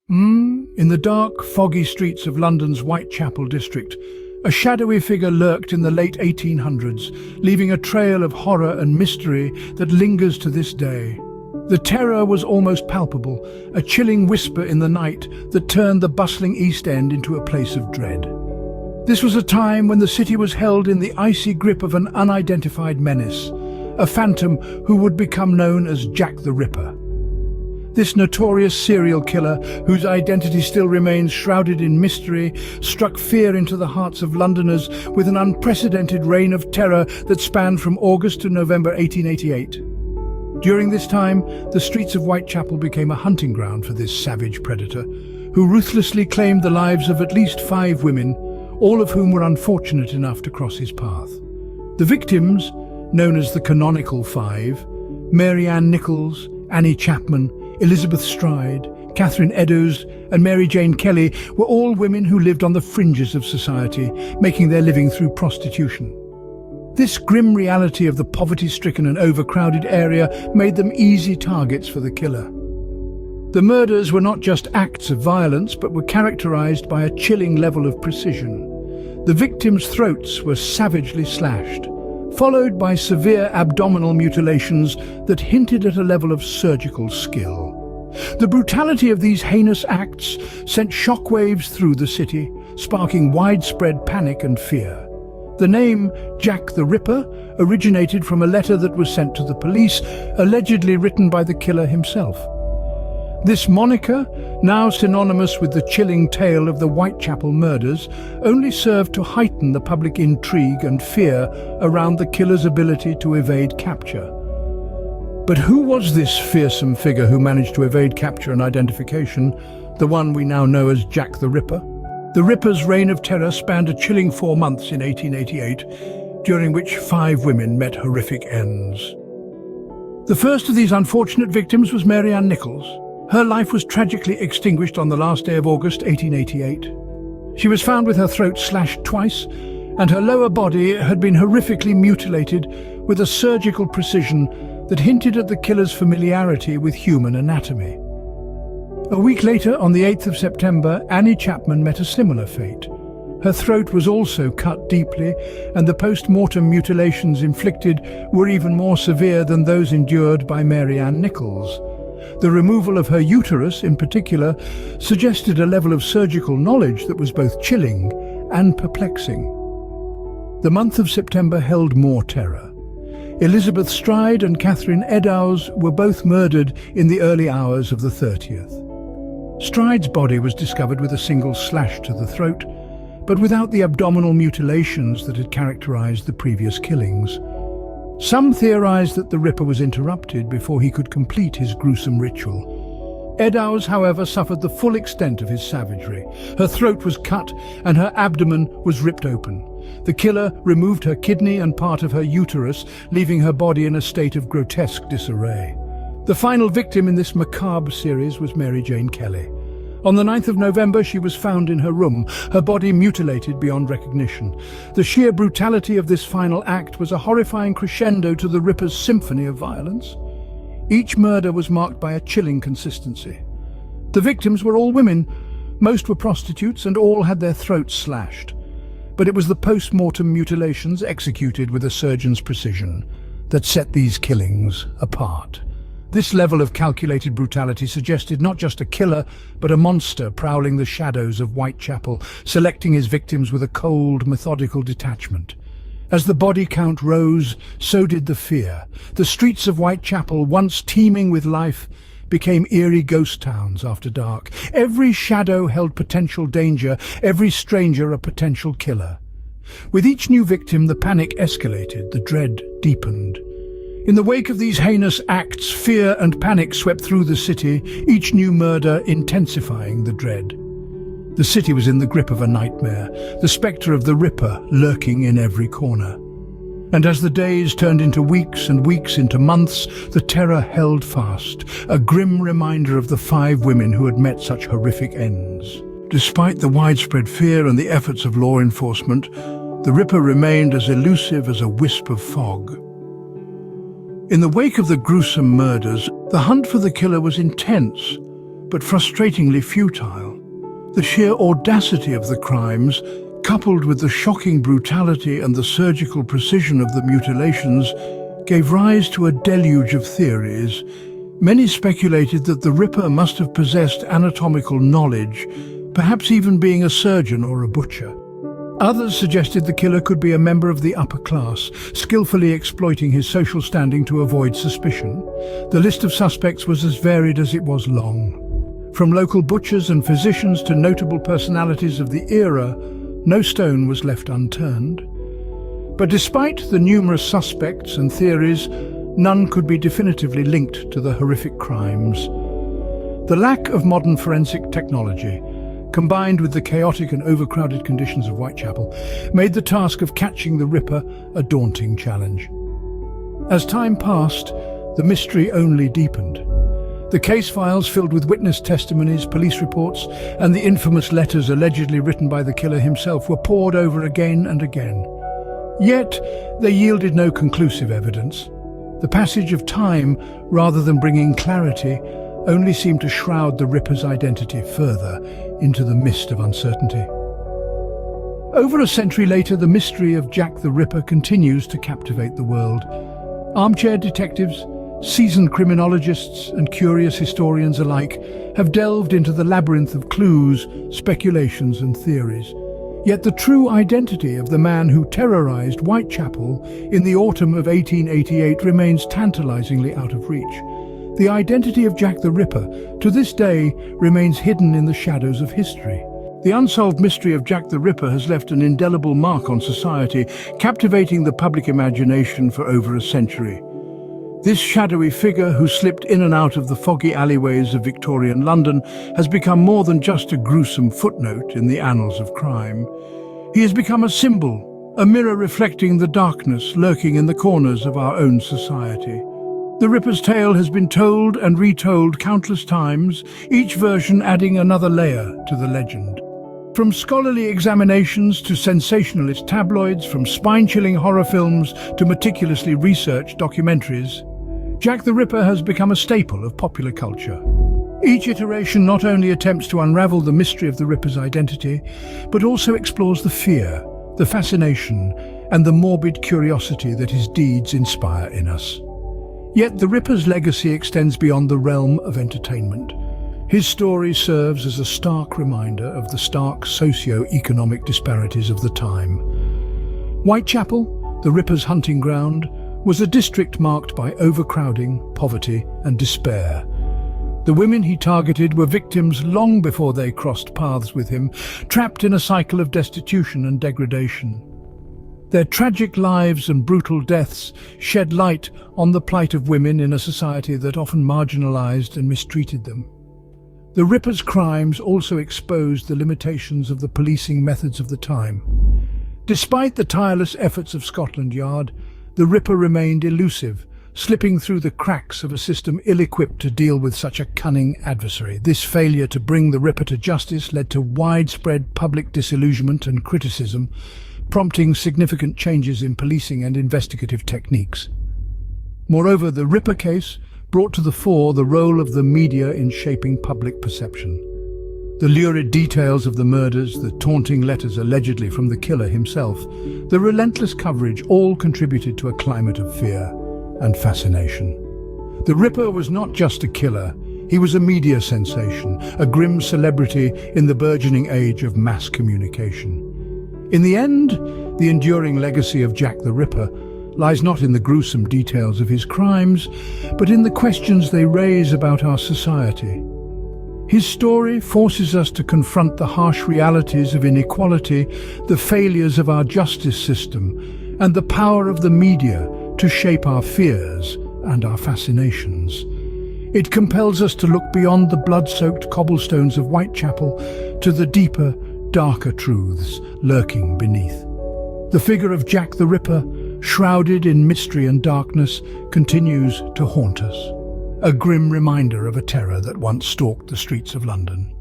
In the dark, foggy streets of London's Whitechapel district, a shadowy figure lurked in the late 1800s, leaving a trail of horror and mystery that lingers to this day. The terror was almost palpable, a chilling whisper in the night that turned the bustling East End into a place of dread. This was a time when the city was held in the icy grip of an unidentified menace, a phantom who would become known as Jack the Ripper. This notorious serial killer, whose identity still remains shrouded in mystery, struck fear into the hearts of Londoners with an unprecedented reign of terror that spanned from August to November 1888. During this time, the streets of Whitechapel became a hunting ground for this savage predator, who ruthlessly claimed the lives of at least 5 women, all of whom were unfortunate enough to cross his path. The victims, known as the Canonical Five, Mary Ann Nichols, Annie Chapman, Elizabeth Stride, Catherine Eddowes and Mary Jane Kelly were all women who lived on the fringes of society, making their living through prostitution. This grim reality of the poverty-stricken and overcrowded area made them easy targets for the killer. The murders were not just acts of violence, but were characterized by a chilling level of precision. The victims' throats were savagely slashed, followed by severe abdominal mutilations that hinted at a level of surgical skill. The brutality of these heinous acts sent shockwaves through the city, sparking widespread panic and fear. The name Jack the Ripper originated from a letter that was sent to the police, allegedly written by the killer himself. This moniker, now synonymous with the chilling tale of the Whitechapel murders, only served to heighten the public intrigue and fear around the killer's ability to evade capture. But who was this fearsome figure who managed to evade capture and identification, the one we now know as Jack the Ripper? The Ripper's reign of terror spanned a chilling 4 months in 1888, during which 5 women met horrific ends. The first of these unfortunate victims was Mary Ann Nichols. Her life was tragically extinguished on the last day of August 1888. She was found with her throat slashed twice, and her lower body had been horrifically mutilated with a surgical precision that hinted at the killer's familiarity with human anatomy. A week later, on the 8th of September, Annie Chapman met a similar fate. Her throat was also cut deeply, and the post-mortem mutilations inflicted were even more severe than those endured by Mary Ann Nichols. The removal of her uterus, in particular, suggested a level of surgical knowledge that was both chilling and perplexing. The month of September held more terror. Elizabeth Stride and Catherine Eddowes were both murdered in the early hours of the 30th. Stride's body was discovered with a single slash to the throat, but without the abdominal mutilations that had characterized the previous killings. Some theorized that the Ripper was interrupted before he could complete his gruesome ritual. Eddowes, however, suffered the full extent of his savagery. Her throat was cut and her abdomen was ripped open. The killer removed her kidney and part of her uterus, leaving her body in a state of grotesque disarray. The final victim in this macabre series was Mary Jane Kelly. On the 9th of November, she was found in her room, her body mutilated beyond recognition. The sheer brutality of this final act was a horrifying crescendo to the Ripper's symphony of violence. Each murder was marked by a chilling consistency. The victims were all women, most were prostitutes, and all had their throats slashed. But it was the post-mortem mutilations executed with a surgeon's precision that set these killings apart. This level of calculated brutality suggested not just a killer, but a monster prowling the shadows of Whitechapel, selecting his victims with a cold, methodical detachment. As the body count rose, so did the fear. The streets of Whitechapel, once teeming with life, became eerie ghost towns after dark. Every shadow held potential danger, every stranger a potential killer. With each new victim, the panic escalated, the dread deepened. In the wake of these heinous acts, fear and panic swept through the city, each new murder intensifying the dread. The city was in the grip of a nightmare, the spectre of the Ripper lurking in every corner. And as the days turned into weeks and weeks into months, the terror held fast, a grim reminder of the 5 women who had met such horrific ends. Despite the widespread fear and the efforts of law enforcement, the Ripper remained as elusive as a wisp of fog. In the wake of the gruesome murders, the hunt for the killer was intense, but frustratingly futile. The sheer audacity of the crimes, coupled with the shocking brutality and the surgical precision of the mutilations, gave rise to a deluge of theories. Many speculated that the Ripper must have possessed anatomical knowledge, perhaps even being a surgeon or a butcher. Others suggested the killer could be a member of the upper class, skillfully exploiting his social standing to avoid suspicion. The list of suspects was as varied as it was long. From local butchers and physicians to notable personalities of the era, no stone was left unturned. But despite the numerous suspects and theories, none could be definitively linked to the horrific crimes. The lack of modern forensic technology, combined with the chaotic and overcrowded conditions of Whitechapel, made the task of catching the Ripper a daunting challenge. As time passed, the mystery only deepened. The case files filled with witness testimonies, police reports, and the infamous letters allegedly written by the killer himself were pored over again and again. Yet, they yielded no conclusive evidence. The passage of time, rather than bringing clarity, only seemed to shroud the Ripper's identity further into the mist of uncertainty. Over a century later, the mystery of Jack the Ripper continues to captivate the world. Armchair detectives, seasoned criminologists and curious historians alike have delved into the labyrinth of clues, speculations and theories. Yet the true identity of the man who terrorized Whitechapel in the autumn of 1888 remains tantalizingly out of reach. The identity of Jack the Ripper, to this day, remains hidden in the shadows of history. The unsolved mystery of Jack the Ripper has left an indelible mark on society, captivating the public imagination for over a century. This shadowy figure, who slipped in and out of the foggy alleyways of Victorian London, has become more than just a gruesome footnote in the annals of crime. He has become a symbol, a mirror reflecting the darkness lurking in the corners of our own society. The Ripper's tale has been told and retold countless times, each version adding another layer to the legend. From scholarly examinations to sensationalist tabloids, from spine-chilling horror films to meticulously researched documentaries, Jack the Ripper has become a staple of popular culture. Each iteration not only attempts to unravel the mystery of the Ripper's identity, but also explores the fear, the fascination, and the morbid curiosity that his deeds inspire in us. Yet the Ripper's legacy extends beyond the realm of entertainment. His story serves as a stark reminder of the stark socio-economic disparities of the time. Whitechapel, the Ripper's hunting ground, was a district marked by overcrowding, poverty, and despair. The women he targeted were victims long before they crossed paths with him, trapped in a cycle of destitution and degradation. Their tragic lives and brutal deaths shed light on the plight of women in a society that often marginalized and mistreated them. The Ripper's crimes also exposed the limitations of the policing methods of the time. Despite the tireless efforts of Scotland Yard, the Ripper remained elusive, slipping through the cracks of a system ill-equipped to deal with such a cunning adversary. This failure to bring the Ripper to justice led to widespread public disillusionment and criticism, prompting significant changes in policing and investigative techniques. Moreover, the Ripper case brought to the fore the role of the media in shaping public perception. The lurid details of the murders, the taunting letters allegedly from the killer himself, the relentless coverage all contributed to a climate of fear and fascination. The Ripper was not just a killer, he was a media sensation, a grim celebrity in the burgeoning age of mass communication. In the end, the enduring legacy of Jack the Ripper lies not in the gruesome details of his crimes, but in the questions they raise about our society. His story forces us to confront the harsh realities of inequality, the failures of our justice system, and the power of the media to shape our fears and our fascinations. It compels us to look beyond the blood-soaked cobblestones of Whitechapel to the deeper, darker truths lurking beneath. The figure of Jack the Ripper, shrouded in mystery and darkness, continues to haunt us, a grim reminder of a terror that once stalked the streets of London.